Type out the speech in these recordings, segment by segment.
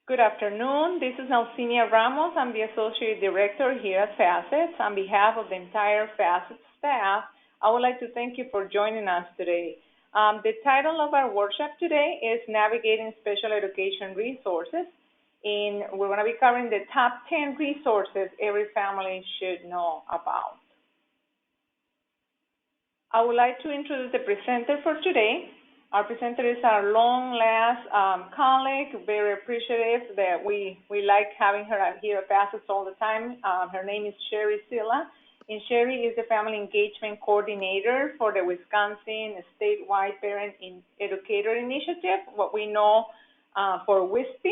Good afternoon. This is Nelsinia Ramos. I'm the Associate Director here at Facets. On behalf of the entire Facets staff, I would like to thank you for joining us today. The title of our workshop today is Navigating Special Education Resources, and we're going to be covering the top 10 resources every family should know about. I would like to introduce the presenter for today. Our presenter is our long-last colleague, very appreciative that we like having her here at Facets all the time. Her name is Sherry Silla, and Sherry is the Family Engagement Coordinator for the Wisconsin Statewide Parent Educator Initiative, what we know for WISPE,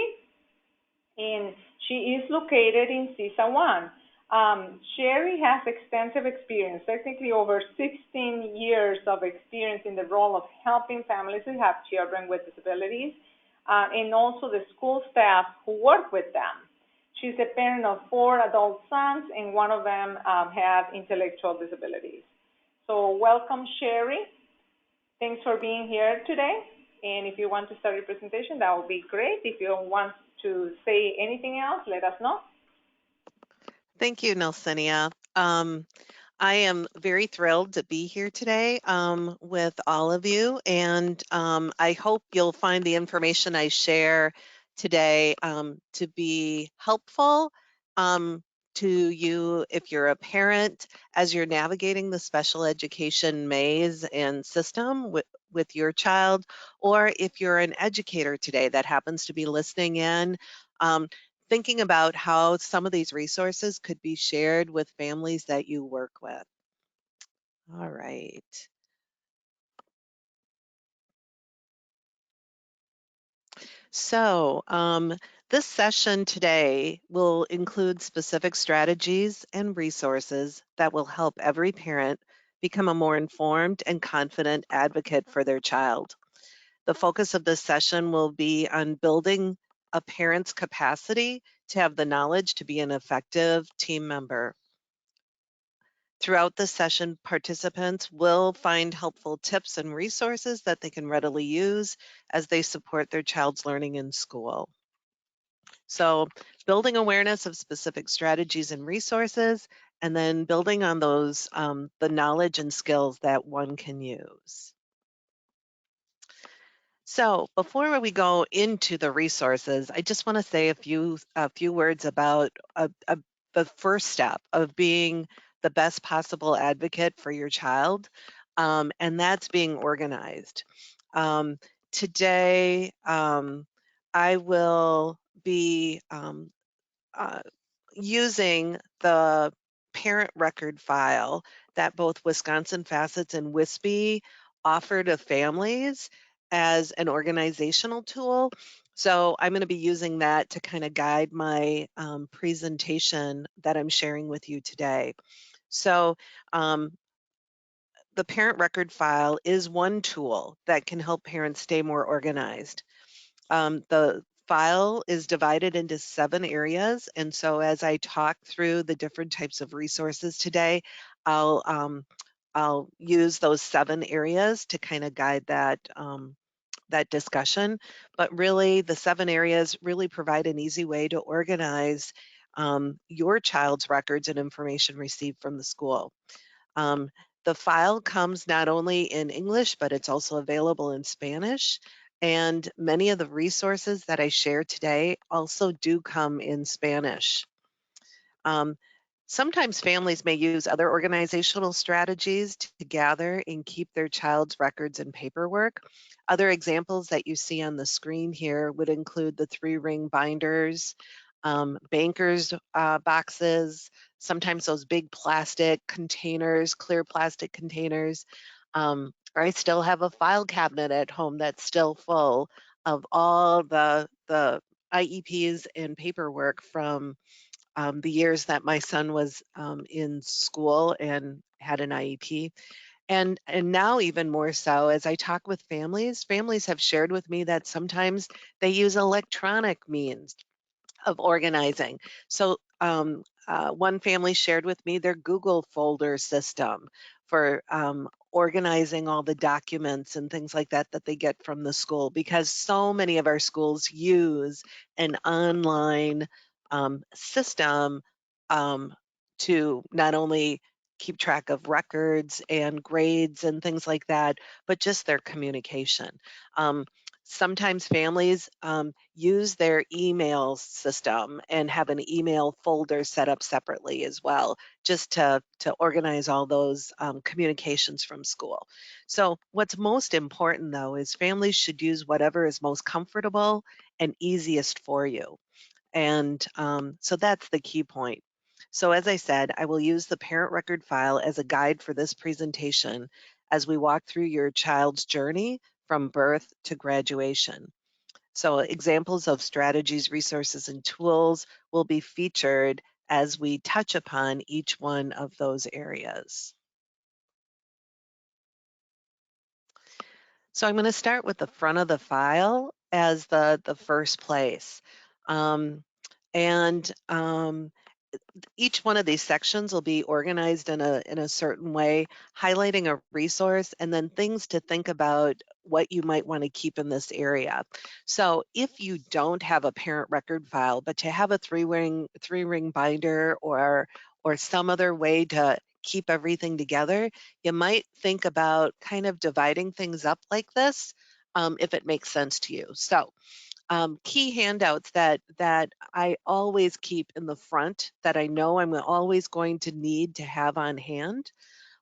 and she is located in CISA 1. Sherry has extensive experience, technically over 16 years of experience in the role of helping families who have children with disabilities, and also the school staff who work with them. She's a parent of 4 adult sons, and one of them have intellectual disabilities. So welcome, Sherry. Thanks for being here today. And if you want to start your presentation, that would be great. If you want to say anything else, let us know. Thank you, Nelsinia. I am very thrilled to be here today with all of you, and I hope you'll find the information I share today to be helpful to you if you're a parent as you're navigating the special education maze and system with your child, or if you're an educator today that happens to be listening in. Thinking about how some of these resources could be shared with families that you work with. All right. So this session today will include specific strategies and resources that will help every parent become a more informed and confident advocate for their child. The focus of this session will be on building a parent's capacity to have the knowledge to be an effective team member. Throughout the session, participants will find helpful tips and resources that they can readily use as they support their child's learning in school. So building awareness of specific strategies and resources, and then building on those, the knowledge and skills that one can use. So before we go into the resources, I just want to say a few words about the first step of being the best possible advocate for your child, and that's being organized. Today, I will be using the parent record file that both Wisconsin Facets and WISPE offer to families as an organizational tool. So I'm going to be using that to kind of guide my presentation that I'm sharing with you today. So the parent record file is one tool that can help parents stay more organized. The file is divided into 7 areas, and so as I talk through the different types of resources today, I'll use those 7 areas to kind of guide that that discussion. But really, the 7 areas really provide an easy way to organize your child's records and information received from the school. The file comes not only in English, but it's also available in Spanish. And many of the resources that I share today also do come in Spanish. Sometimes families may use other organizational strategies to gather and keep their child's records and paperwork. Other examples that you see on the screen here would include the 3-ring binders, bankers boxes, sometimes those big plastic containers, clear plastic containers. I still have a file cabinet at home that's still full of all the IEPs and paperwork from the years that my son was in school and had an IEP. And now even more so, as I talk with families have shared with me that sometimes they use electronic means of organizing. So one family shared with me their Google folder system for organizing all the documents and things like that that they get from the school, because so many of our schools use an online system um, to not only keep track of records and grades and things like that, but just their communication. Um, Sometimes families use their email system and have an email folder set up separately as well, just to organize all those communications from school. So what's most important though is families should use whatever is most comfortable and easiest for you. And so that's the key point. So as I said, I will use the parent record file as a guide for this presentation as we walk through your child's journey from birth to graduation. So examples of strategies, resources, and tools will be featured as we touch upon each one of those areas. So I'm going to start with the front of the file as the first place. Um, and each one of these sections will be organized in a certain way, highlighting a resource and then things to think about what you might want to keep in this area. So if you don't have a parent record file, but you have a three ring binder or some other way to keep everything together, you might think about kind of dividing things up like this, if it makes sense to you. So key handouts that I always keep in the front that I know I'm always going to need to have on hand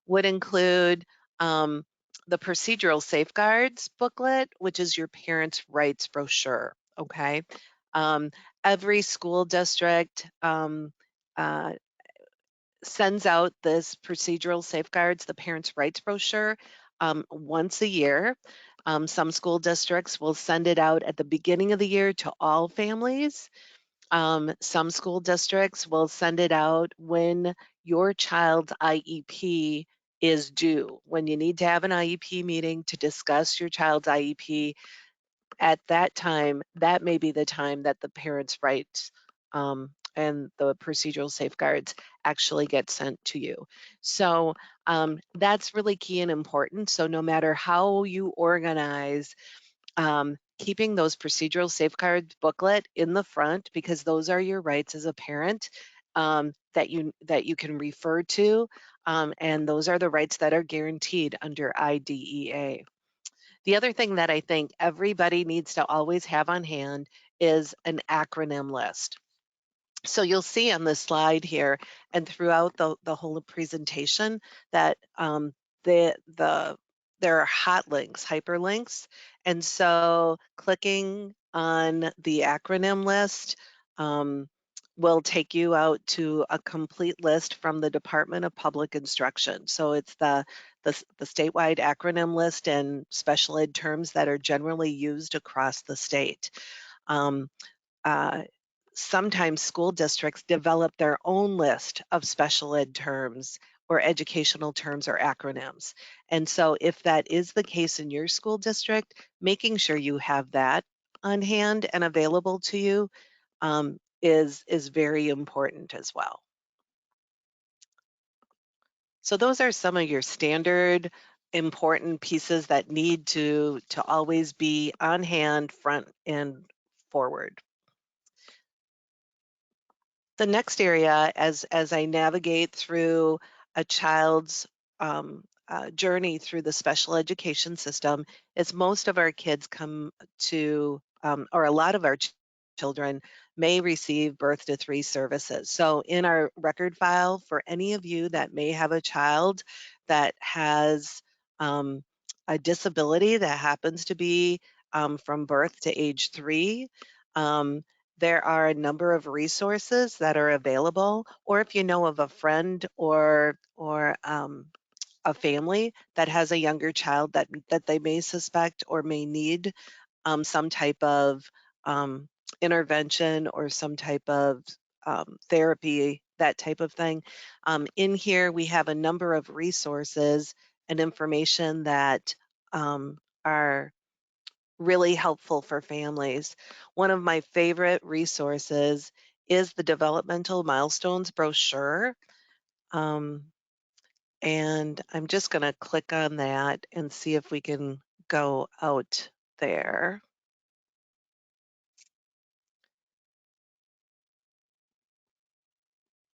would include um, the procedural safeguards booklet, which is your parents' rights brochure. Okay, um, every school district uh, sends out this procedural safeguards, the parents' rights brochure, once a year. Some school districts will send it out at the beginning of the year to all families. Some school districts will send it out when your child's IEP is due, when you need to have an IEP meeting to discuss your child's IEP. At that time, that may be the time that the parents' rights and the procedural safeguards actually get sent to you. So that's really key and important. So no matter how you organize, keeping those procedural safeguards booklet in the front, because those are your rights as a parent, that you can refer to, and those are the rights that are guaranteed under IDEA. The other thing that I think everybody needs to always have on hand is an acronym list. So you'll see on this slide here and throughout the whole presentation that the there are hot links, hyperlinks. And so clicking on the acronym list will take you out to a complete list from the Department of Public Instruction. So it's the statewide acronym list and special ed terms that are generally used across the state. Um, uh, Sometimes school districts develop their own list of special ed terms or educational terms or acronyms. And so if that is the case in your school district, making sure you have that on hand and available to you is very important as well. So those are some of your standard important pieces that need to always be on hand, front and forward. The next area, as I navigate through a child's journey through the special education system, is most of our kids come to, or a lot of our children may receive birth to 3 services. So in our record file, for any of you that may have a child that has a disability that happens to be from birth to age 3, um, there are a number of resources that are available, or if you know of a friend or a family that has a younger child that they may suspect or may need some type of um, intervention or some type of therapy, that type of thing. In here, we have a number of resources and information that are really helpful for families. One of my favorite resources is the Developmental Milestones brochure. Um, And I'm just going to click on that and see if we can go out there.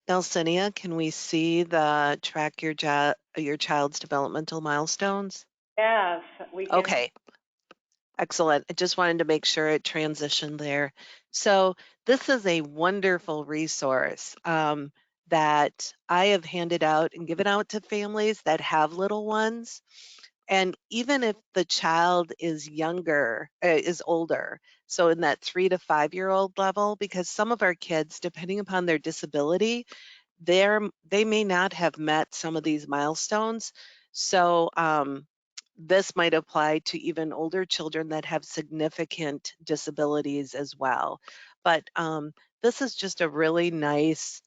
Nelsinia, can we see the track your child's developmental milestones? Yes, we can. Okay, excellent. I just wanted to make sure it transitioned there. So this is a wonderful resource that I have handed out and given out to families that have little ones. And even if the child is younger, is older, so in that 3 to 5 year old level, because some of our kids, depending upon their disability, they may not have met some of these milestones. So this might apply to even older children that have significant disabilities as well. But this is just a really nice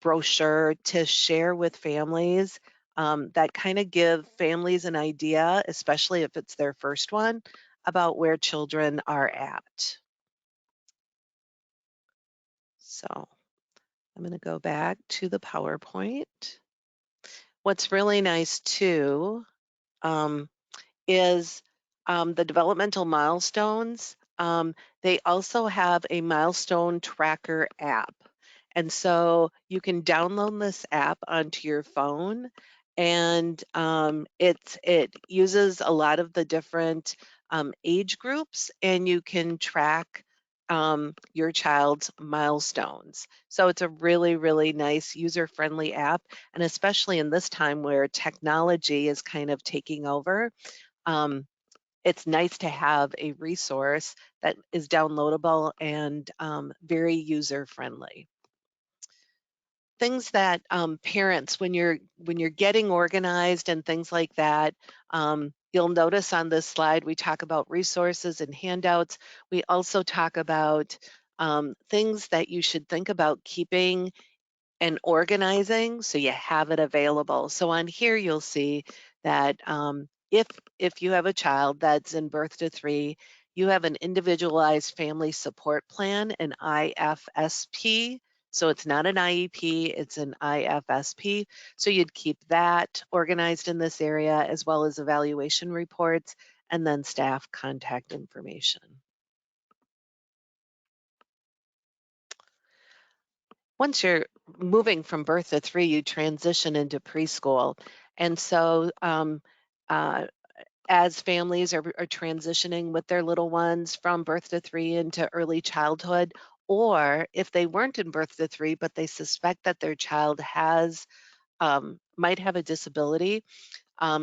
brochure to share with families that kind of give families an idea, especially if it's their first one, about where children are at. So I'm going to go back to the PowerPoint. What's really nice too is the developmental milestones. They also have a milestone tracker app. And so you can download this app onto your phone, and it uses a lot of the different age groups, and you can track your child's milestones. So it's a really, really nice user-friendly app, and especially in this time where technology is kind of taking over, it's nice to have a resource that is downloadable and very user-friendly. Things that parents, when you're getting organized and things like that, you'll notice on this slide we talk about resources and handouts. We also talk about things that you should think about keeping and organizing so you have it available. So on here you'll see that if you have a child that's in birth to 3, you have an individualized family support plan, an IFSP. So it's not an IEP, it's an IFSP. So you'd keep that organized in this area, as well as evaluation reports and then staff contact information. Once you're moving from birth to 3, you transition into preschool. And so as families are transitioning with their little ones from birth to 3 into early childhood, or if they weren't in birth to 3, but they suspect that their child might have a disability,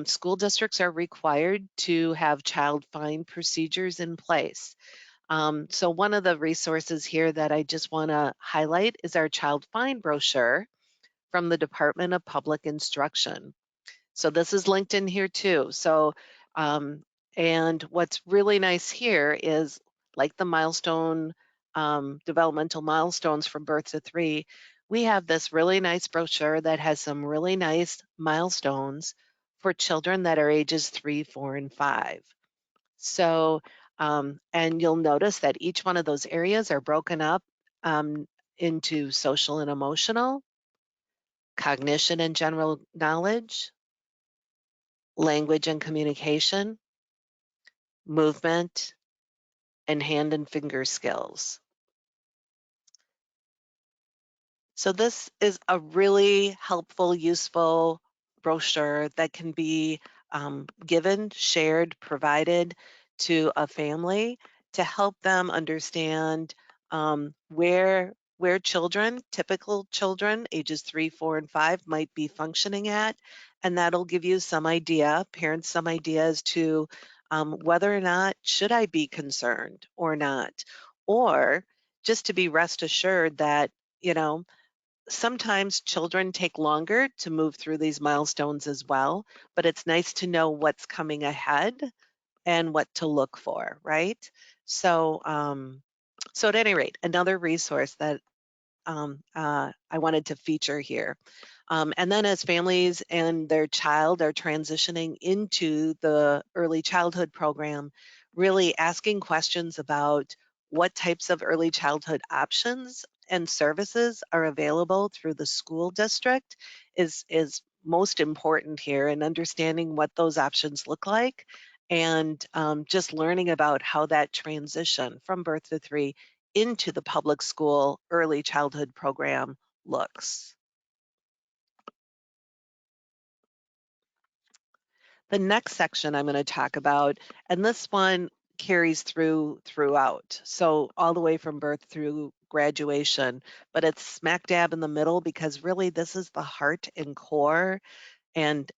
school districts are required to have child find procedures in place. So one of the resources here that I just want to highlight is our child find brochure from the Department of Public Instruction. So this is linked in here too. So, and what's really nice here is, like the milestone, developmental milestones from birth to 3, we have this really nice brochure that has some really nice milestones for children that are ages 3, 4, and 5. So, and you'll notice that each one of those areas are broken up into social and emotional, cognition and general knowledge, language and communication, movement, and hand and finger skills. So this is a really helpful, useful brochure that can be given, shared, provided to a family to help them understand where children, typical children, ages 3, 4, and 5, might be functioning at, and that'll give you some idea, parents, some ideas to whether or not should I be concerned or not, or just to be rest assured that, you know, sometimes children take longer to move through these milestones as well, but it's nice to know what's coming ahead and what to look for, right? So, so at any rate, another resource that I wanted to feature here. And then as families and their child are transitioning into the early childhood program, really asking questions about what types of early childhood options and services are available through the school district is most important here, and understanding what those options look like, and just learning about how that transition from birth to 3 into the public school early childhood program looks. The next section I'm going to talk about, and this one carries throughout, so all the way from birth through graduation, but it's smack dab in the middle because really this is the heart and core and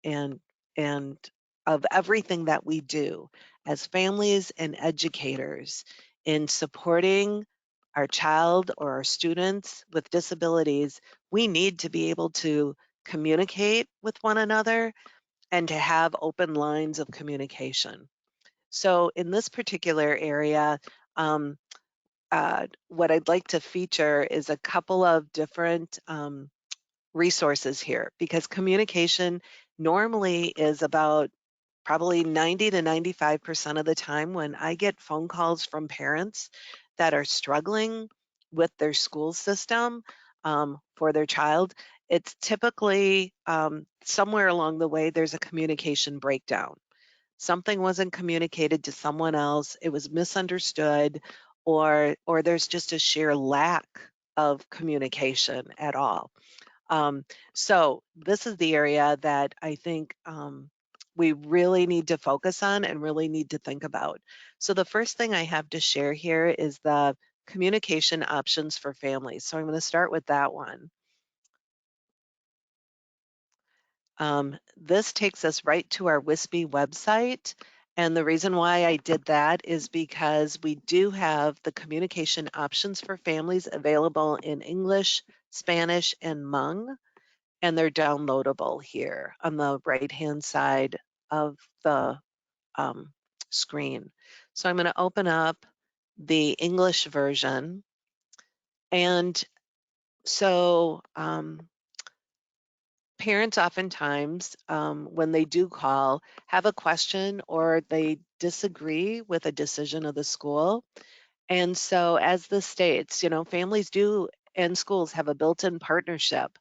of everything that we do as families and educators in supporting our child or our students with disabilities. We need to be able to communicate with one another and to have open lines of communication. So in this particular area, what I'd like to feature is a couple of different resources here, because communication normally is about probably 90 to 95% of the time when I get phone calls from parents that are struggling with their school system for their child. It's typically somewhere along the way there's a communication breakdown. Something wasn't communicated to someone else, it was misunderstood, or there's just a sheer lack of communication at all. So this is the area that I think we really need to focus on and really need to think about. So the first thing I have to share here is the communication options for families. So I'm going to start with that one. This takes us right to our WISPE website. And the reason why I did that is because we do have the communication options for families available in English, Spanish, and Hmong, and they're downloadable here on the right-hand side of the screen. So I'm going to open up the English version. And so parents oftentimes, when they do call, have a question or they disagree with a decision of the school. And so as this states, families do and schools have a built-in partnership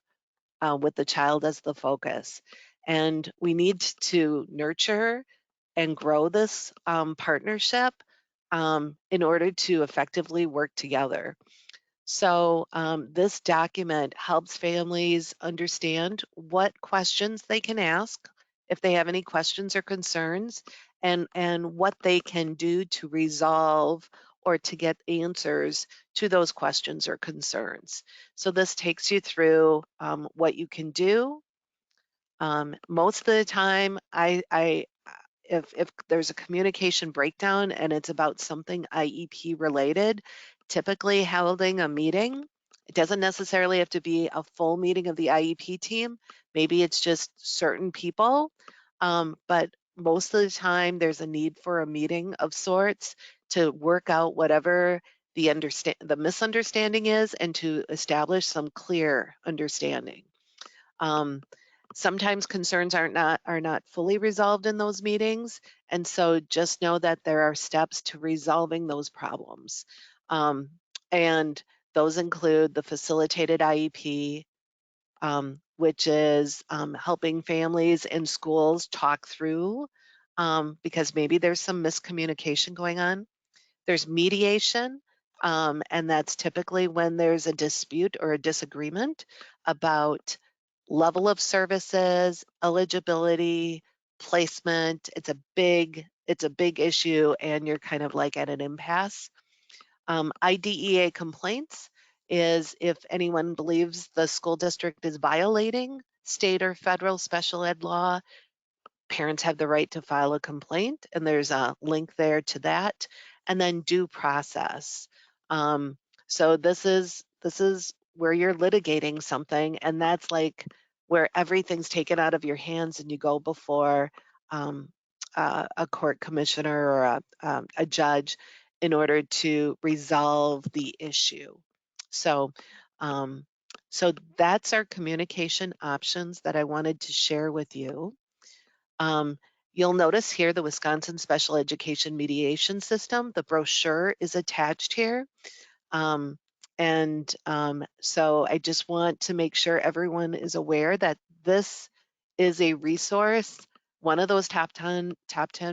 with the child as the focus. And we need to nurture and grow this partnership in order to effectively work together. So this document helps families understand what questions they can ask if they have any questions or concerns, and what they can do to resolve or to get answers to those questions or concerns. So this takes you through what you can do. Most of the time, if there's a communication breakdown and it's about something IEP related, typically holding a meeting. It doesn't necessarily have to be a full meeting of the IEP team. Maybe it's just certain people, but most of the time there's a need for a meeting of sorts to work out whatever the misunderstanding is and to establish some clear understanding. Sometimes concerns are not fully resolved in those meetings, and so just know that there are steps to resolving those problems. And those include the facilitated IEP, which is helping families and schools talk through, because maybe there's some miscommunication going on. There's mediation, and that's typically when there's a dispute or a disagreement about level of services, eligibility, placement. It's a big issue, and you're kind of like at an impasse. IDEA complaints is if anyone believes the school district is violating state or federal special ed law. Parents have the right to file a complaint, and there's a link there to that. And then due process. So this is where you're litigating something, and that's like where everything's taken out of your hands and you go before a court commissioner or a judge in order to resolve the issue. So so that's our communication options that I wanted to share with you. You'll notice here the Wisconsin Special Education Mediation System. The brochure is attached here. So I just want to make sure everyone is aware that this is a resource, one of those top 10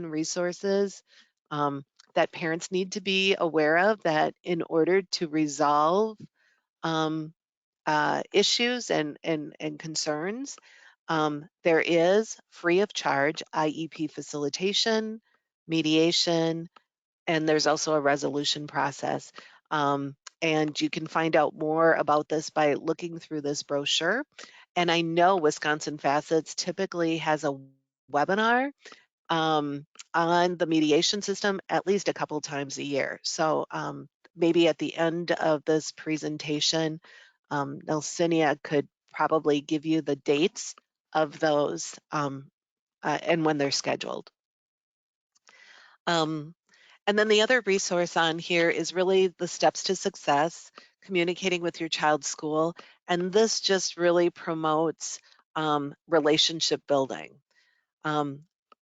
resources that parents need to be aware of, that in order to resolve issues and concerns, there is free of charge IEP facilitation, mediation, and there's also a resolution process. And you can find out more about this by looking through this brochure. And I know Wisconsin Facets typically has a webinar on the mediation system at least a couple times a year. So maybe at the end of this presentation, Nelsinia could probably give you the dates of those and when they're scheduled. And then the other resource on here is really the steps to success, communicating with your child's school. And this just really promotes relationship building.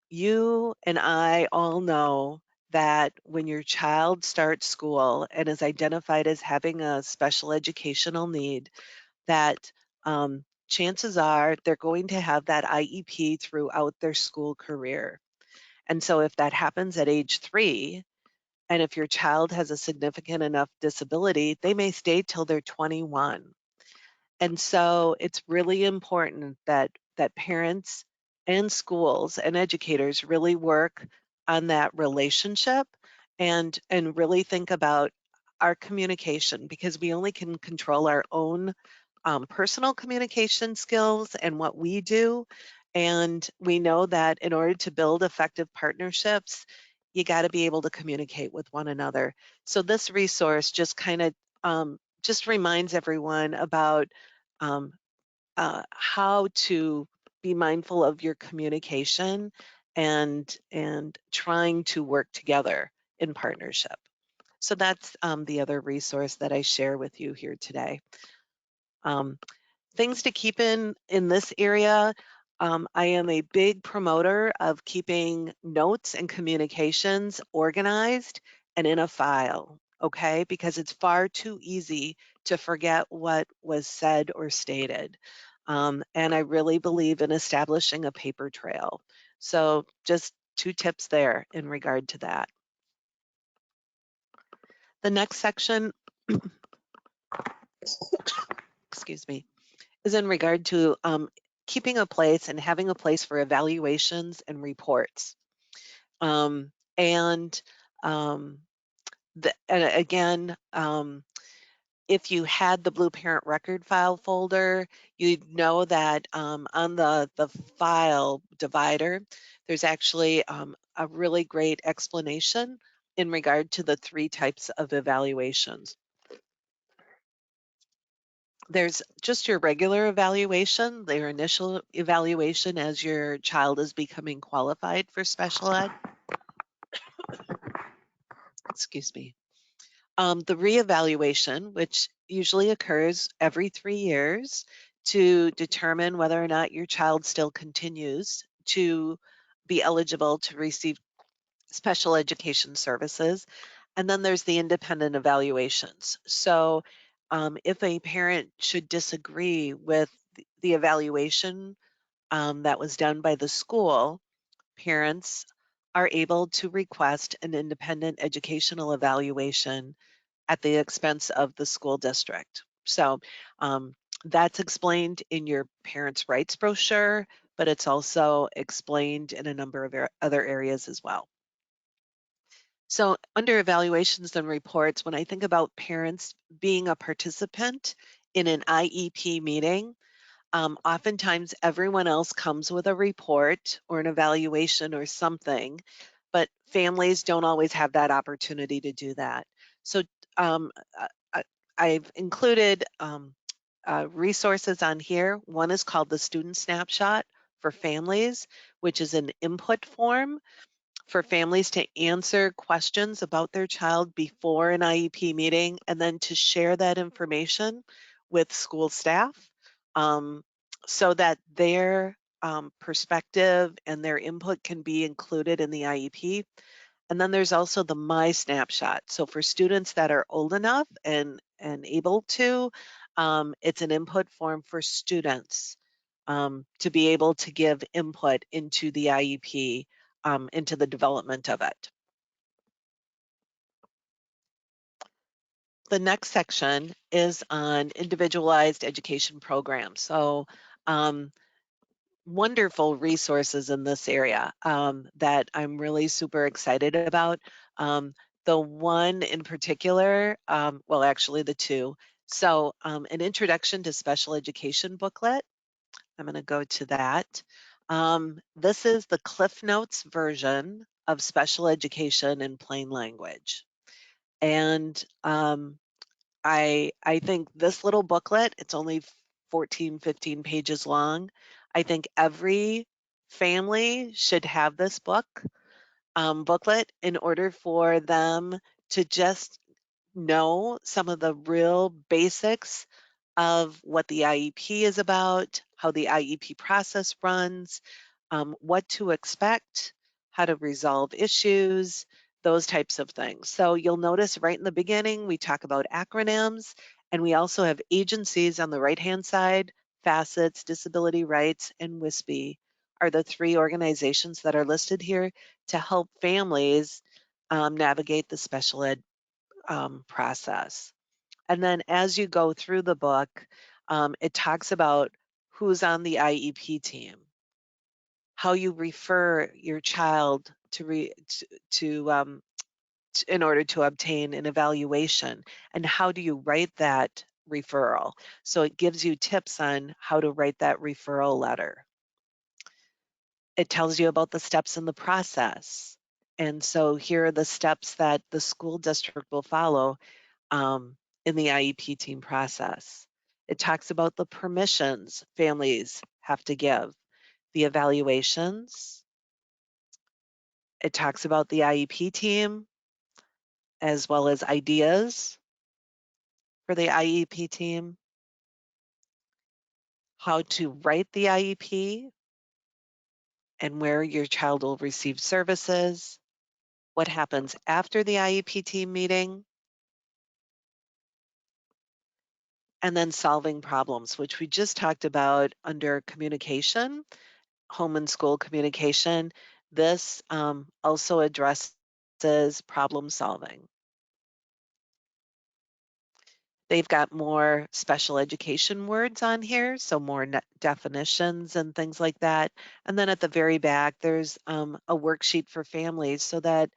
You and I all know that when your child starts school and is identified as having a special educational need, that chances are they're going to have that IEP throughout their school career. And so if that happens at age 3, and if your child has a significant enough disability, they may stay till they're 21. And so it's really important that parents and schools and educators really work on that relationship and really think about our communication, because we only can control our own personal communication skills and what we do. And we know that in order to build effective partnerships, you got to be able to communicate with one another. So this resource just kind of just reminds everyone about um, how to be mindful of your communication and trying to work together in partnership. So that's the other resource that I share with you here today. Things to keep in this area. I am a big promoter of keeping notes and communications organized and in a file, okay? Because it's far too easy to forget what was said or stated. And I really believe in establishing a paper trail. So just 2 tips there in regard to that. The next section, excuse me, is in regard to keeping a place and having a place for evaluations and reports. And again, if you had the Blue Parent Record File folder, you'd know that on the file divider, there's actually a really great explanation in regard to the 3 types of evaluations. There's just your regular evaluation, their initial evaluation as your child is becoming qualified for special ed. Excuse me. The reevaluation, which usually occurs every 3 years to determine whether or not your child still continues to be eligible to receive special education services. And then there's the independent evaluations. So if a parent should disagree with the evaluation that was done by the school, parents are able to request an independent educational evaluation at the expense of the school district. So that's explained in your parents' rights brochure, but it's also explained in a number of other areas as well. So under evaluations and reports, when I think about parents being a participant in an IEP meeting, oftentimes everyone else comes with a report or an evaluation or something, but families don't always have that opportunity to do that. So um, I've included resources on here. One is called the Student Snapshot for families, which is an input form for families to answer questions about their child before an IEP meeting, and then to share that information with school staff so that their perspective and their input can be included in the IEP. And then there's also the My Snapshot. So for students that are old enough and able to, it's an input form for students to be able to give input into the IEP, into the development of it. The next section is on individualized education programs. So wonderful resources in this area that I'm really super excited about. The one in particular, well, actually the two. So an introduction to special education booklet. I'm going to go to that. This is the Cliff Notes version of special education in plain language. And I think this little booklet, it's only 14, 15 pages long. I think every family should have this booklet in order for them to just know some of the real basics of what the IEP is about, how the IEP process runs, what to expect, how to resolve issues, those types of things. So you'll notice right in the beginning, we talk about acronyms, and we also have agencies on the right-hand side. Facets, Disability Rights, and WISPE are the three organizations that are listed here to help families navigate the special ed process. And then as you go through the book, it talks about who's on the IEP team, how you refer your child in order to obtain an evaluation, and how do you write that referral. So it gives you tips on how to write that referral letter. It tells you about the steps in the process. And so here are the steps that the school district will follow in the IEP team process. It talks about the permissions families have to give, the evaluations. It talks about the IEP team, as well as ideas for the IEP team, how to write the IEP, and where your child will receive services, what happens after the IEP team meeting, and then solving problems, which we just talked about under communication, home and school communication. This also addresses problem solving. They've got more special education words on here, so more definitions and things like that. And then at the very back, there's a worksheet for families so that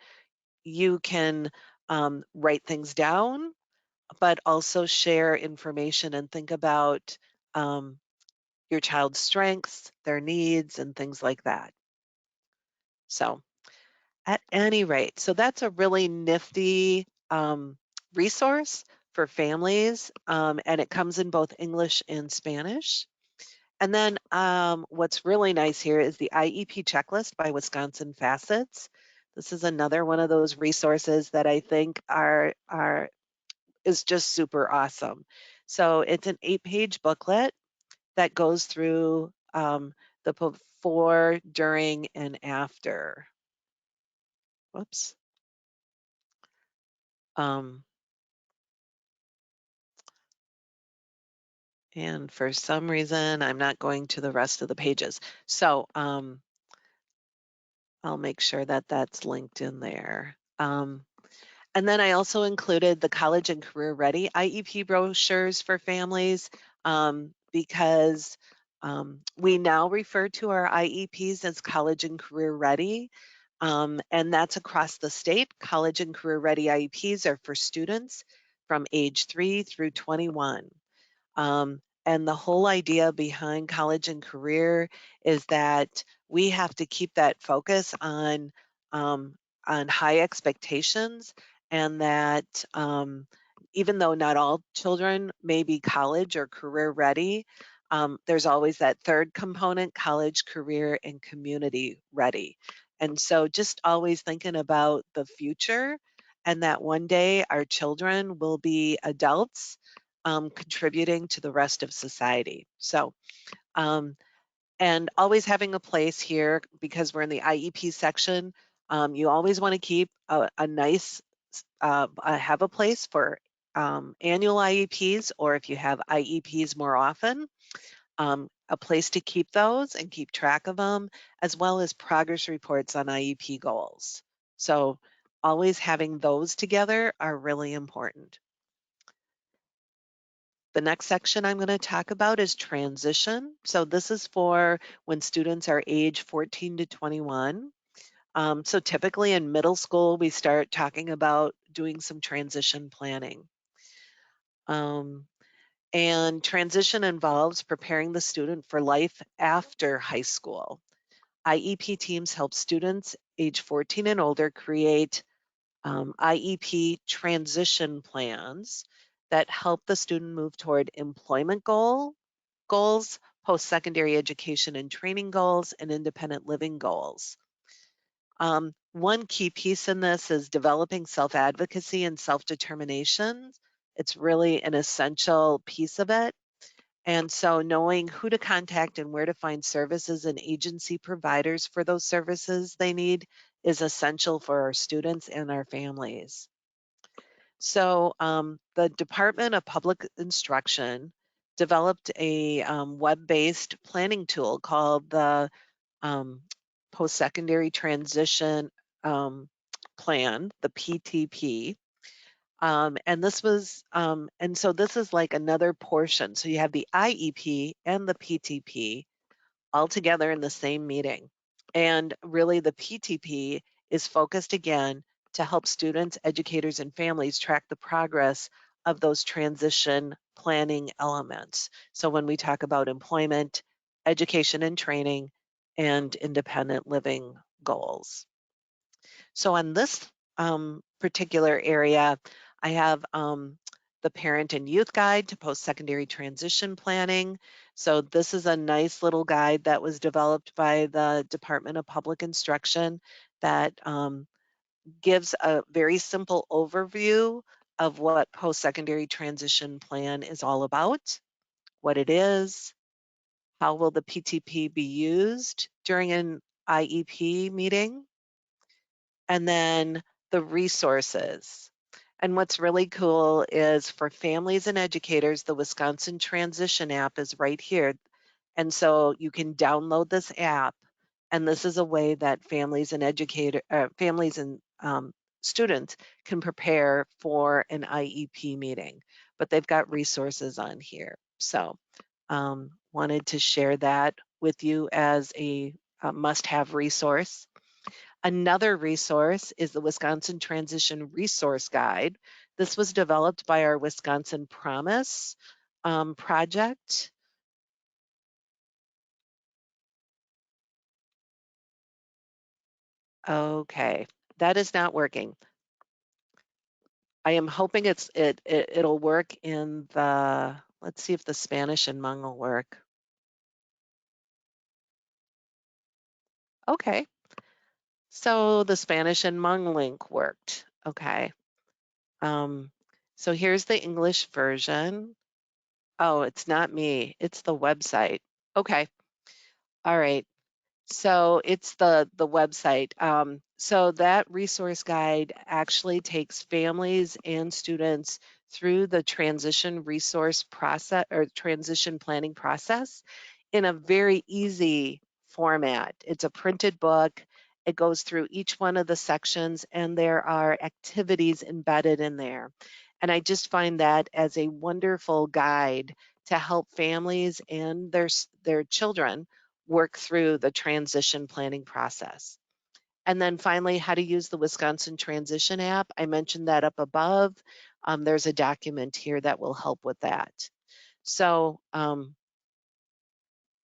you can write things down, but also share information and think about your child's strengths, their needs, and things like that. So at any rate, so that's a really nifty resource for families, and it comes in both English and Spanish. And then what's really nice here is the IEP checklist by Wisconsin Facets. This is another one of those resources that I think is just super awesome. So it's an 8-page booklet that goes through the before, during, and after. Whoops. And for some reason, I'm not going to the rest of the pages. So I'll make sure that that's linked in there. And then I also included the College and Career Ready IEP brochures for families because we now refer to our IEPs as College and Career Ready. And that's across the state. College and Career Ready IEPs are for students from age 3 through 21. And the whole idea behind college and career is that we have to keep that focus on high expectations, and that even though not all children may be college or career ready, there's always that third component: college, career, and community ready. And so just always thinking about the future, and that one day our children will be adults contributing to the rest of society. So, and always having a place here, because we're in the IEP section, you always want to keep a nice, have a place for annual IEPs, or if you have IEPs more often, a place to keep those and keep track of them, as well as progress reports on IEP goals. So always having those together are really important. The next section I'm going to talk about is transition. So this is for when students are age 14 to 21. So typically in middle school, we start talking about doing some transition planning. And transition involves preparing the student for life after high school. IEP teams help students age 14 and older create IEP transition plans that help the student move toward employment goals, post-secondary education and training goals, and independent living goals. One key piece in this is developing self-advocacy and self-determination. It's really an essential piece of it. And so knowing who to contact and where to find services and agency providers for those services they need is essential for our students and our families. So the Department of Public Instruction developed a web-based planning tool called the Post-Secondary Transition Plan, the PTP. And this was, and so this is like another portion. So you have the IEP and the PTP all together in the same meeting. And really the PTP is focused again to help students, educators, and families track the progress of those transition planning elements. So when we talk about employment, education and training, and independent living goals. So on this particular area, I have the Parent and Youth Guide to Post-Secondary Transition Planning. So this is a nice little guide that was developed by the Department of Public Instruction that gives a very simple overview of what post-secondary transition plan is all about, what it is, how will the PTP be used during an IEP meeting, and then the resources. And what's really cool is for families and educators, the Wisconsin Transition app is right here. And so you can download this app, and this is a way that families and students can prepare for an IEP meeting. But they've got resources on here. So wanted to share that with you as a must-have resource. Another resource is the Wisconsin Transition Resource Guide. This was developed by our Wisconsin Promise project. Okay, that is not working. I am hoping it'll work in the, let's see if the Spanish and Hmong will work. Okay, so the Spanish and Hmong link worked. Okay, so here's the English version. Oh, it's not me, it's the website. Okay, all right. So it's the website. So that resource guide actually takes families and students through the transition resource process or transition planning process in a very easy format. It's a printed book. It goes through each one of the sections and there are activities embedded in there. And I just find that as a wonderful guide to help families and their children work through the transition planning process. And then finally, how to use the Wisconsin Transition app. I mentioned that up above. There's a document here that will help with that. So,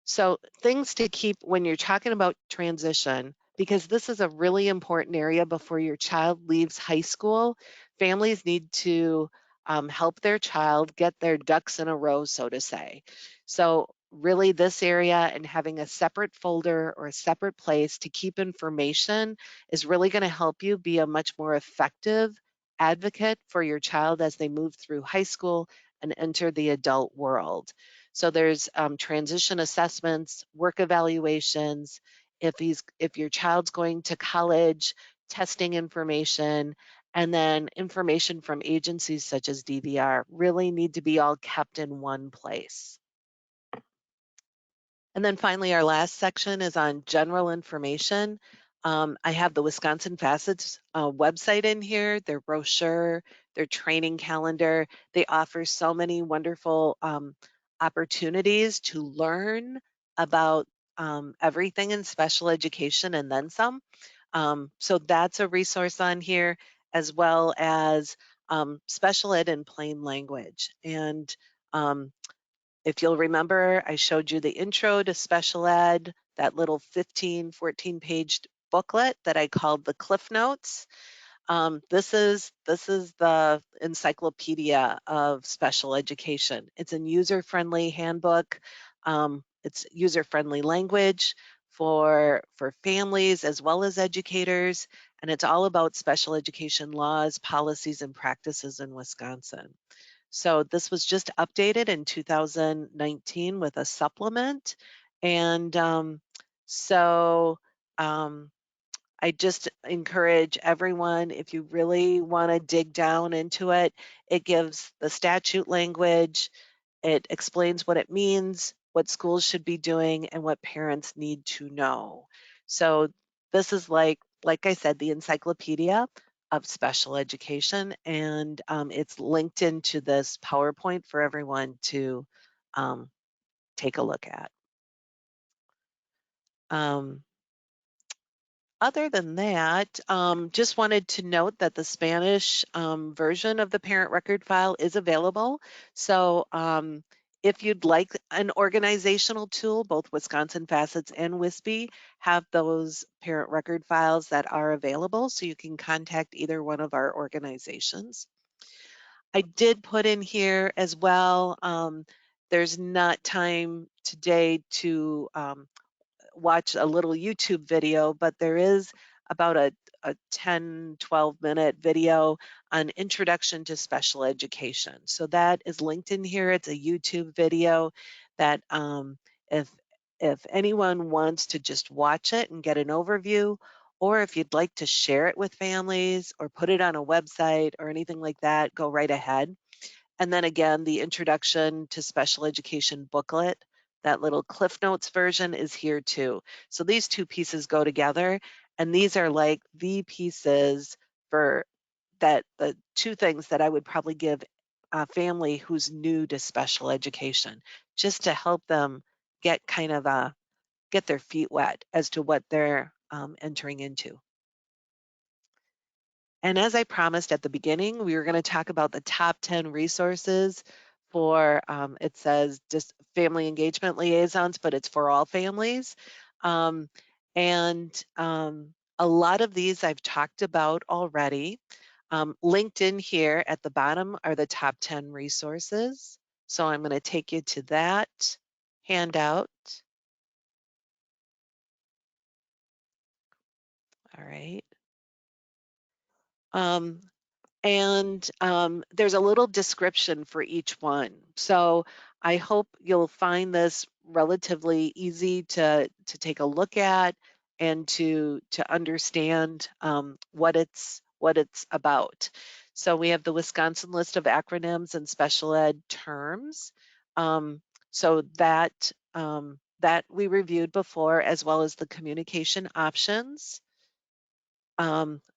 so things to keep when you're talking about transition, because this is a really important area before your child leaves high school. Families need to help their child get their ducks in a row, so to say. So really this area and having a separate folder or a separate place to keep information is really going to help you be a much more effective advocate for your child as they move through high school and enter the adult world. So there's transition assessments, work evaluations, if your child's going to college, testing information, and then information from agencies such as DVR really need to be all kept in one place. And then finally, our last section is on general information. I have the Wisconsin Facets website in here, their brochure, their training calendar. They offer so many wonderful opportunities to learn about everything in special education and then some. So that's a resource on here, as well as special ed in plain language. And if you'll remember, I showed you the intro to special ed, that little 15, 14-page booklet that I called the Cliff Notes. This is the encyclopedia of special education. It's a user-friendly handbook. It's user-friendly language for families as well as educators, and it's all about special education laws, policies, and practices in Wisconsin. So this was just updated in 2019 with a supplement. And so I just encourage everyone, if you really want to dig down into it, it gives the statute language, it explains what it means, what schools should be doing, and what parents need to know. So this is like I said, the encyclopedia of special education, and it's linked into this PowerPoint for everyone to take a look at. Other than that, just wanted to note that the Spanish version of the parent record file is available. So if you'd like an organizational tool, both Wisconsin Facets and WISBE have those parent record files that are available, so you can contact either one of our organizations. I did put in here as well, there's not time today to watch a little YouTube video, but there is about a 10, 12-minute video on introduction to special education. So that is linked in here. It's a YouTube video that if anyone wants to just watch it and get an overview, or if you'd like to share it with families or put it on a website or anything like that, go right ahead. And then again, the introduction to special education booklet, that little Cliff Notes version is here too. So these two pieces go together, and these are like the pieces for that, the two things that I would probably give a family who's new to special education, just to help them get kind of get their feet wet as to what they're entering into. And as I promised at the beginning, we were going to talk about the top 10 resources for, it says just family engagement liaisons, but it's for all families. And a lot of these I've talked about already. Linked in here at the bottom are the top 10 resources. So I'm going to take you to that handout. All right. And there's a little description for each one. So I hope you'll find this relatively easy to take a look at and to understand what it's about. So we have the Wisconsin list of acronyms and special ed terms. So that that we reviewed before, as well as the communication options,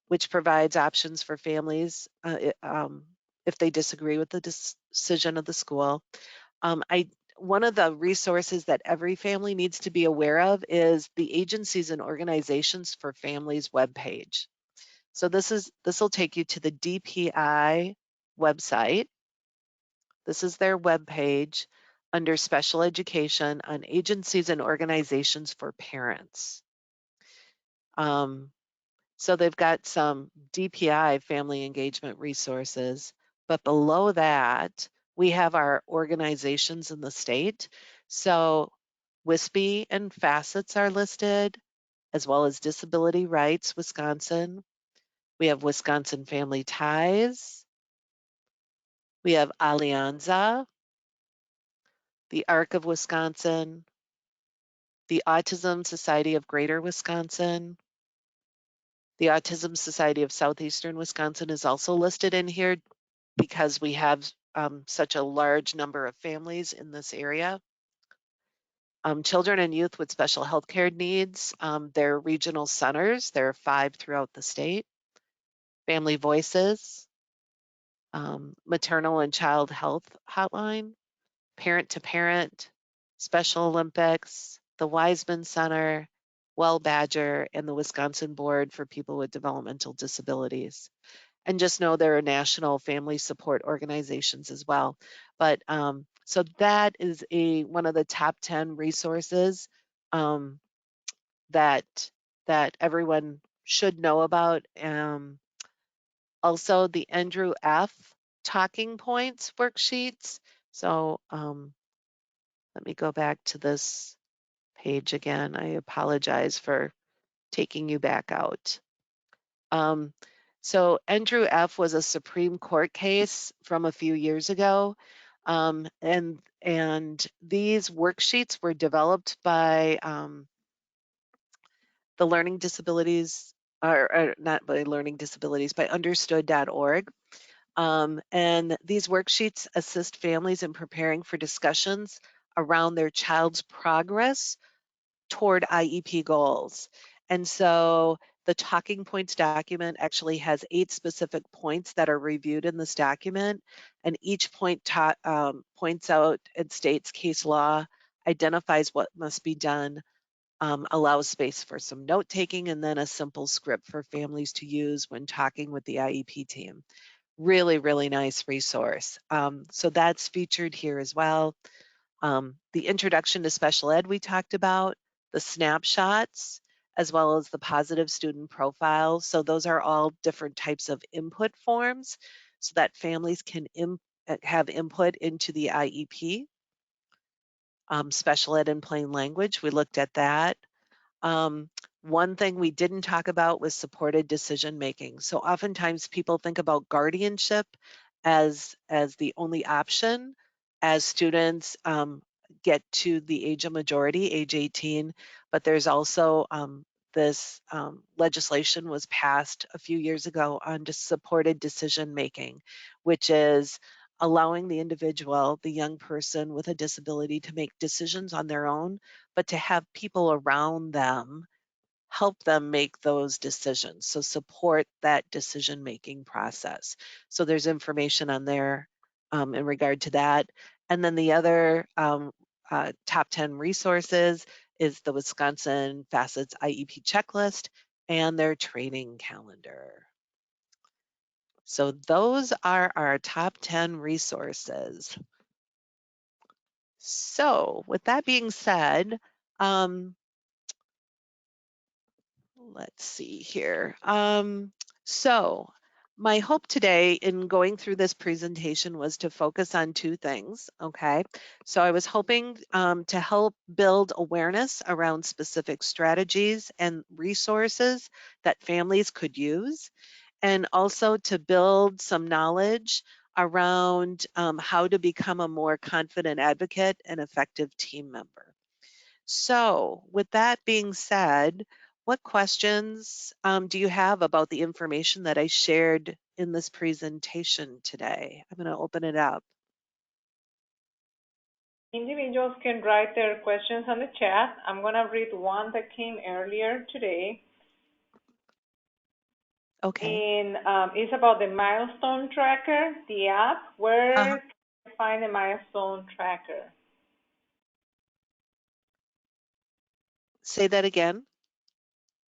which provides options for families if they disagree with the decision of the school. One of the resources that every family needs to be aware of is the Agencies and Organizations for Families webpage. So this will take you to the DPI website. This is their webpage under Special Education on Agencies and Organizations for Parents. So they've got some DPI family engagement resources, but below that, we have our organizations in the state. So WISBE and Facets are listed, as well as Disability Rights Wisconsin. We have Wisconsin Family Ties. We have Alianza, the ARC of Wisconsin, the Autism Society of Greater Wisconsin. The Autism Society of Southeastern Wisconsin is also listed in here because we have such a large number of families in this area. Children and youth with special health care needs, there are regional centers. There are 5 throughout the state. Family Voices, Maternal and Child Health Hotline, Parent to Parent, Special Olympics, the Wiseman Center, Well Badger, and the Wisconsin Board for People with Developmental Disabilities. And just know there are national family support organizations as well. But so that is one of the top 10 resources that everyone should know about. Also, the Andrew F. Talking Points worksheets. So let me go back to this page again. I apologize for taking you back out. So Andrew F. was a Supreme Court case from a few years ago. And these worksheets were developed by the Learning Disabilities, or not by Learning Disabilities, by understood.org. And these worksheets assist families in preparing for discussions around their child's progress toward IEP goals. And so the talking points document actually has 8 specific points that are reviewed in this document, and each point points out and states case law, identifies what must be done, allows space for some note taking, and then a simple script for families to use when talking with the IEP team. Really, really nice resource. So that's featured here as well. The introduction to special ed we talked about, the snapshots, as well as the positive student profile. So those are all different types of input forms so that families can have input into the IEP. Special ed in plain language, we looked at that. One thing we didn't talk about was supported decision making. So oftentimes people think about guardianship as the only option as students get to the age of majority, age 18, but there's also this legislation was passed a few years ago on just supported decision making, which is allowing the individual, the young person with a disability, to make decisions on their own, but to have people around them help them make those decisions. So support that decision-making process. So there's information on there in regard to that. And then the other top 10 resources is the Wisconsin Facets IEP checklist and their training calendar. So those are our top 10 resources. So with that being said, let's see here. So my hope today in going through this presentation was to focus on 2 things, okay? So I was hoping to help build awareness around specific strategies and resources that families could use, and also to build some knowledge around how to become a more confident advocate and effective team member. So with that being said, what questions do you have about the information that I shared in this presentation today? I'm going to open it up. Individuals can write their questions on the chat. I'm going to read one that came earlier today. Okay. And it's about the milestone tracker, the app. Where can I find the milestone tracker? Say that again.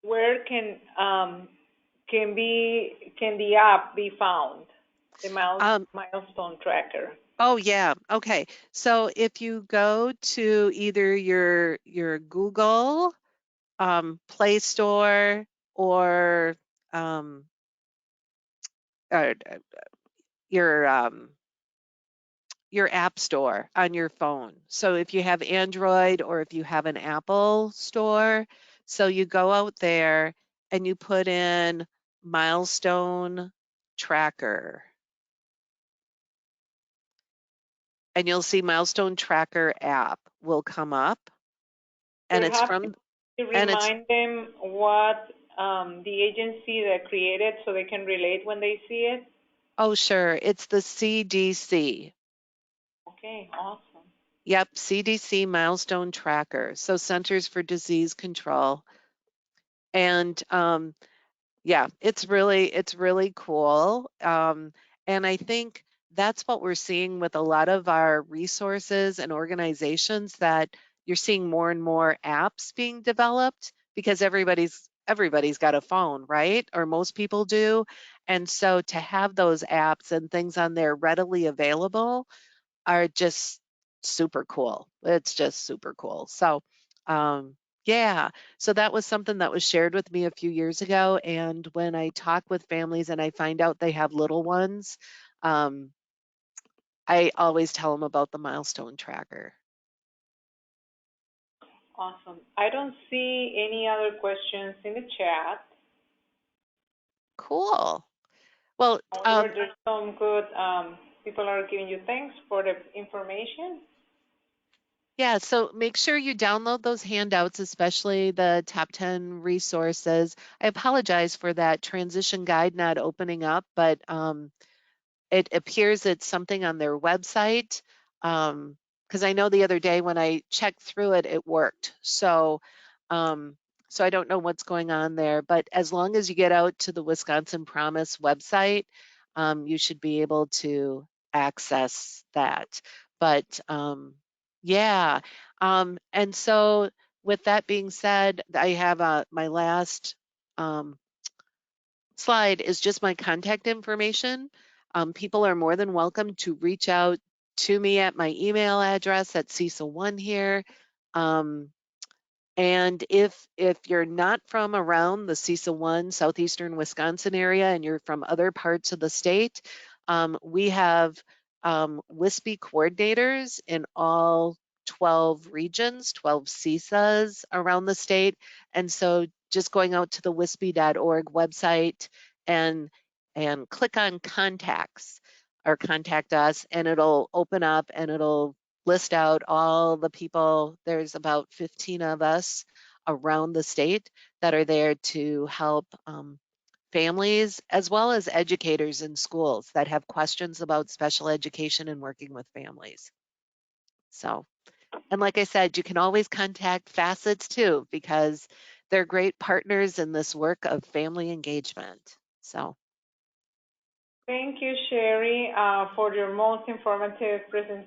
Where can the app be found? The milestone tracker. Oh yeah. Okay. So if you go to either your Google Play Store or your app store on your phone. So if you have Android or if you have an Apple store, so you go out there and you put in milestone tracker. And you'll see milestone tracker app will come up. And it's from to remind them what the agency that created so they can relate when they see it? Oh, sure. It's the CDC. Okay, awesome. Yep, CDC milestone tracker. So Centers for Disease Control. And yeah, it's really cool. And I think that's what we're seeing with a lot of our resources and organizations, that you're seeing more and more apps being developed because everybody's got a phone, right? Or most people do. And so to have those apps and things on there readily available are just super cool. It's just super cool. So, yeah, so that was something that was shared with me a few years ago. And when I talk with families and I find out they have little ones, um, I always tell them about the milestone tracker. Awesome. I don't see any other questions in the chat. Cool. Well, However, there's some good, people are giving you thanks for the information. yeah, so make sure you download those handouts, especially the top 10 resources. I apologize for that transition guide not opening up, but it appears it's something on their website. Because I know the other day when I checked through it, it worked. Um, so I don't know what's going on there, but as long as you get out to the Wisconsin Promise website, you should be able to access that. But yeah, and so with that being said, I have my last slide is just my contact information. People are more than welcome to reach out to me at my email address at CISA1 here. Um, and if you're not from around the CISA1 southeastern Wisconsin area and you're from other parts of the state, we have WISPE coordinators in all 12 regions, 12 CISAs around the state. And so just going out to the WISPE.org website and click on contacts or contact us, and it'll open up and it'll list out all the people. There's about 15 of us around the state that are there to help families as well as educators in schools that have questions about special education and working with families. So, and like I said, you can always contact Facets too, because they're great partners in this work of family engagement. So. Thank you, Sherry, for your most informative presentation.